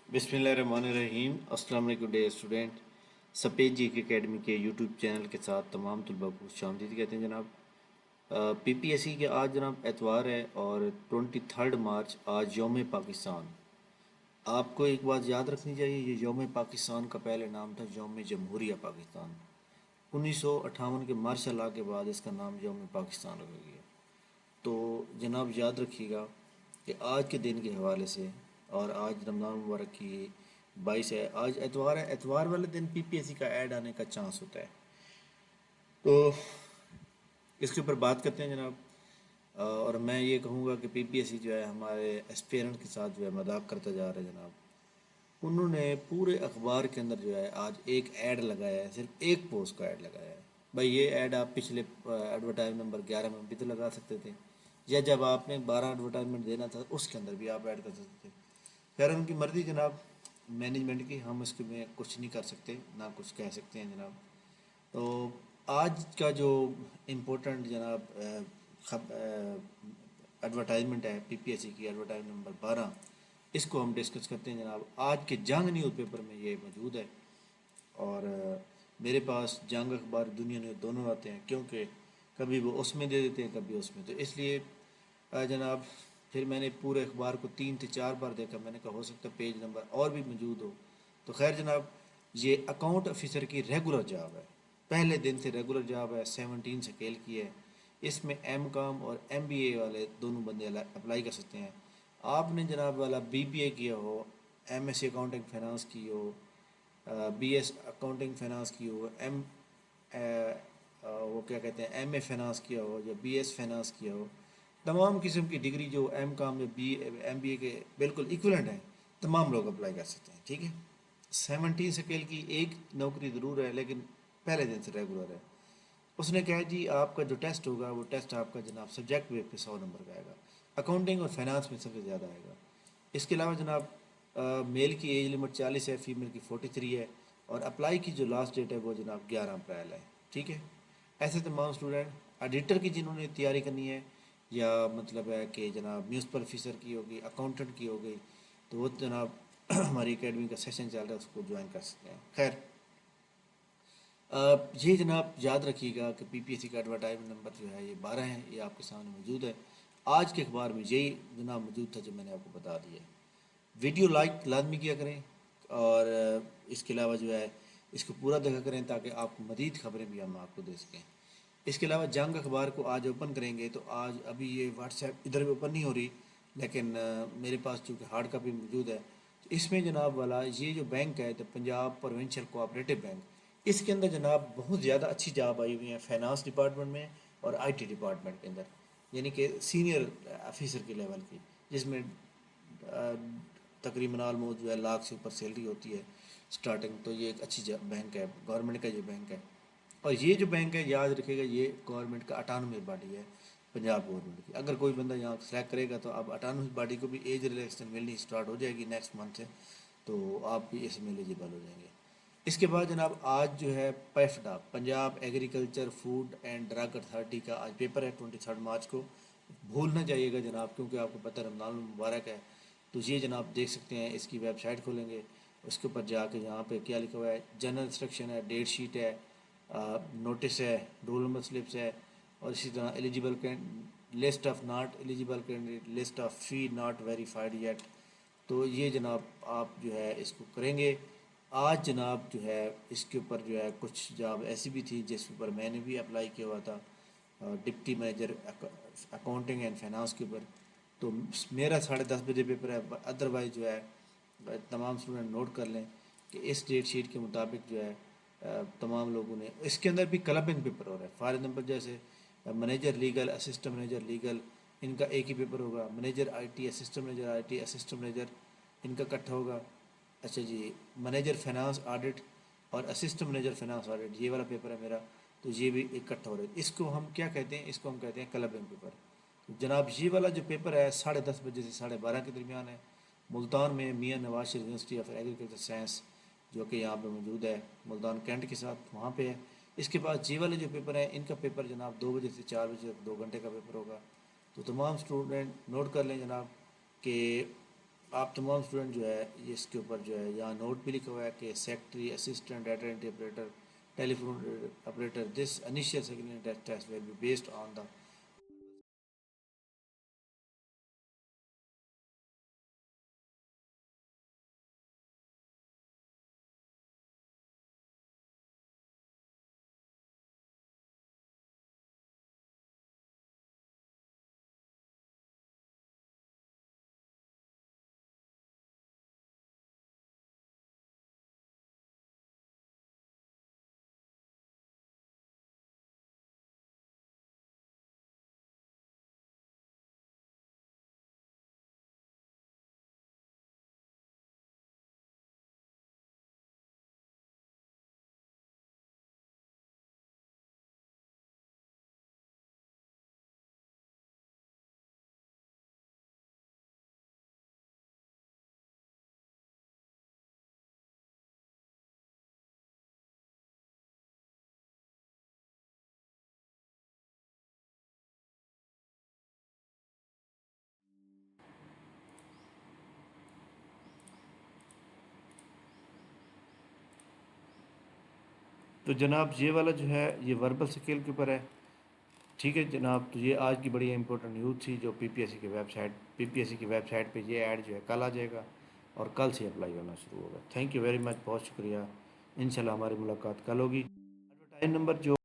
बिस्मिल्लाहिर्रहमानिर्रहीम। अस्सलाम वालेकुम डे स्टूडेंट। सपेज जी के अकेडमी के यूट्यूब चैनल के साथ तमाम तलबा को खुशामदीद कहते हैं जनाब। पीपीएससी के आज जनाब एतवार है और 23 मार्च आज यौम पाकिस्तान। आपको एक बात याद रखनी चाहिए, ये यौम पाकिस्तान का पहले नाम था यौम जमहूरिया पाकिस्तान। 1958 के मार्शल लॉ के बाद इसका नाम यौम पाकिस्तान रखा गया। तो जनाब याद रखिएगा कि आज के दिन के हवाले से, और आज रमज़ान मुबारक की 22 है, आज एतवार है, एतवार वाले दिन पीपीएससी का ऐड आने का चांस होता है। तो इसके ऊपर बात करते हैं जनाब। और मैं ये कहूँगा कि पीपीएससी जो है हमारे एस्पिरेंट के साथ जो है मजाक करता जा रहा है जनाब। उन्होंने पूरे अखबार के अंदर जो है आज एक ऐड लगाया है, सिर्फ एक पोस्ट का ऐड लगाया है। भाई ये ऐड आप पिछले एडवर्टाइज नंबर 11 में भी तो लगा सकते थे, या जब आपने 12 एडवर्टाइजमेंट देना था उसके अंदर भी आप ऐड कर सकते थे। खैर उनकी मर्ज़ी जनाब, मैनेजमेंट की, हम इसके में कुछ नहीं कर सकते, ना कुछ कह सकते हैं जनाब। तो आज का जो इम्पोर्टेंट जनाब एडवर्टाइजमेंट है पीपीएससी की, एडवर्टाइज नंबर 12, इसको हम डिस्कस करते हैं जनाब। आज के जंग न्यूज़ पेपर में ये मौजूद है। और मेरे पास जंग अखबार, दुनिया न्यूज़ दोनों आते हैं, क्योंकि कभी वो उसमें दे देते हैं कभी उसमें। तो इसलिए जनाब फिर मैंने पूरे अखबार को 3 से 4 बार देखा। मैंने कहा हो सकता है पेज नंबर और भी मौजूद हो। तो खैर जनाब, ये अकाउंट ऑफिसर की रेगुलर जॉब है, पहले दिन से रेगुलर जॉब है, 17 स्केल की है। इसमें एम कॉम और एम बी ए वाले दोनों बंदे अप्लाई कर सकते हैं। आपने जनाब वाला बी बी ए किया हो, M S C accounting finance की हो, बी एस अकाउंटिंग फाइनेंस की हो, वो क्या कहते हैं एम ए फाइनेंस किया हो, या बी एस फाइनेंस किया हो, तमाम किस्म की डिग्री जो एम कॉम या बी एम बी ए के बिल्कुल इक्वलेंट हैं, तमाम लोग अप्लाई कर सकते हैं। ठीक है, 17 स्केल की एक नौकरी ज़रूर है, लेकिन पहले दिन से रेगुलर है। उसने कहा जी आपका जो टेस्ट होगा वो टेस्ट आपका जनाब सब्जेक्ट बेस पे 100 नंबर का आएगा, अकाउंटिंग और फाइनेंस में सबसे ज़्यादा आएगा। इसके अलावा जनाब मेल की एज लिमिट 40 है, फीमेल की 43 है, और अप्लाई की जो लास्ट डेट है वो जनाब 11 अप्रैल है। ठीक है, ऐसे तमाम स्टूडेंट एडिटर की जिन्होंने तैयारी करनी है, या मतलब है कि जनाब म्यूनसिपल ऑफिसर की होगी, अकाउंटेंट की हो गई, तो वो जनाब हमारी एकेडमी का सेशन चल रहा है, उसको ज्वाइन कर सकते हैं। खैर ये जनाब याद रखिएगा कि पीपीएससी का एडवर्टाइजमेंट नंबर जो है ये 12 है, ये आपके सामने मौजूद है। आज के अखबार में यही जनाब मौजूद था जो मैंने आपको बता दिया। वीडियो लाइक लाजमी किया करें, और इसके अलावा जो है इसको पूरा देखा करें, ताकि आपको मज़ीद खबरें भी हम आपको दे सकें। इसके अलावा जंग अखबार को आज ओपन करेंगे तो आज अभी ये व्हाट्सएप इधर भी ओपन नहीं हो रही, लेकिन मेरे पास चूँकि हार्ड कापी मौजूद है। तो इसमें जनाब वाला ये जो बैंक है, तो पंजाब प्रोविंशियल कोऑपरेटिव बैंक, इसके अंदर जनाब बहुत ज़्यादा अच्छी जॉब आई हुई है फाइनेंस डिपार्टमेंट में और आईटी डिपार्टमेंट के अंदर, यानी कि सीनियर ऑफिसर के लेवल की, जिसमें तकरीबन आलमोस्ट जो है लाख से ऊपर सैलरी होती है स्टार्टिंग। तो ये एक अच्छी बैंक है, गवर्नमेंट का ये बैंक है। और ये जो बैंक है याद रखिएगा, ये गवर्नमेंट का अटानमस बॉडी है, पंजाब गवर्नमेंट की। अगर कोई बंदा यहाँ सेलेक्ट करेगा तो अब अटानमस बॉडी को भी एज रिलैक्सेशन मिलनी स्टार्ट हो जाएगी नेक्स्ट मंथ से, तो आप भी इसमें एलिजिबल हो जाएंगे। इसके बाद जनाब आज जो है PAFDA, Punjab agriculture food and drug authority का आज पेपर है 23 मार्च को। भूल ना जाइएगा जनाब, क्योंकि आपको पता है रमज़ान मुबारक है। तो ये जनाब देख सकते हैं, इसकी वेबसाइट खोलेंगे, उसके ऊपर जाके यहाँ पे क्या लिखा हुआ है, जनरल इंस्ट्रक्शन है, डेट शीट है, नोटिस है, रोल नंबर स्लिप्स है, और इसी तरह eligible list of not eligible candidate, list of fee not verified yet. तो ये जनाब आप जो है इसको करेंगे। आज जनाब जो है इसके ऊपर जो है कुछ जॉब ऐसी भी थी जिस ऊपर मैंने भी अप्लाई किया हुआ था, deputy manager accounting and finance के ऊपर। तो मेरा 10:30 बजे पेपर है। अदरवाइज़ जो है तमाम स्टूडेंट नोट कर लें कि इस डेट शीट के मुताबिक जो है तमाम लोगों ने, इसके अंदर भी क्लबिंग पेपर हो रहा है। फॉर एग्जाम्पल जैसे manager legal, assistant manager legal, इनका एक ही पेपर होगा। Manager IT, assistant manager IT, assistant manager, इनका इकट्ठा होगा। अच्छा जी, मैनेजर फाइनेंस ऑडिट और असिस्टेंट मैनेजर फाइनेंस ऑडिट, ये वाला पेपर है मेरा। तो ये भी इकट्ठा हो रहा है। इसको हम क्या कहते हैं, इसको हम कहते हैं क्लबिंग पेपर। तो जनाब ये वाला जो पेपर है 10:30 बजे से 12:30 के दरमियान है, मुल्तान में मियाँ Nawaz Sharif university of agriculture science, जो कि यहाँ पे मौजूद है मुल्तान कैंट के साथ, वहाँ पे है। इसके बाद जी वाले जो पेपर हैं, इनका पेपर जनाब 2 बजे से 4 बजे तक 2 घंटे का पेपर होगा। तो तमाम स्टूडेंट नोट कर लें जनाब कि آپ تمام اسٹوڈنٹ جو ہے یہ اس کے اوپر جو ہے یہاں نوٹ بھی لکھا ہوا ہے کہ secretary assistant data entry operator telephone operator دس initial second test will be based on the. تو جناب یہ والا جو ہے یہ وربل اسکل کے اوپر ہے. ٹھیک ہے جناب، تو یہ آج کی بڑی امپورٹنٹ نیوز تھی جو پی پی ایس سی کی ویب سائٹ پہ یہ ایڈ جو ہے کل آ جائے گا اور کل سے اپلائی ہونا شروع ہوگا. تھینک یو ویری مچ، بہت شکریہ. انشاءاللہ ہماری ملاقات کل ہوگی. ایڈورٹائز نمبر جو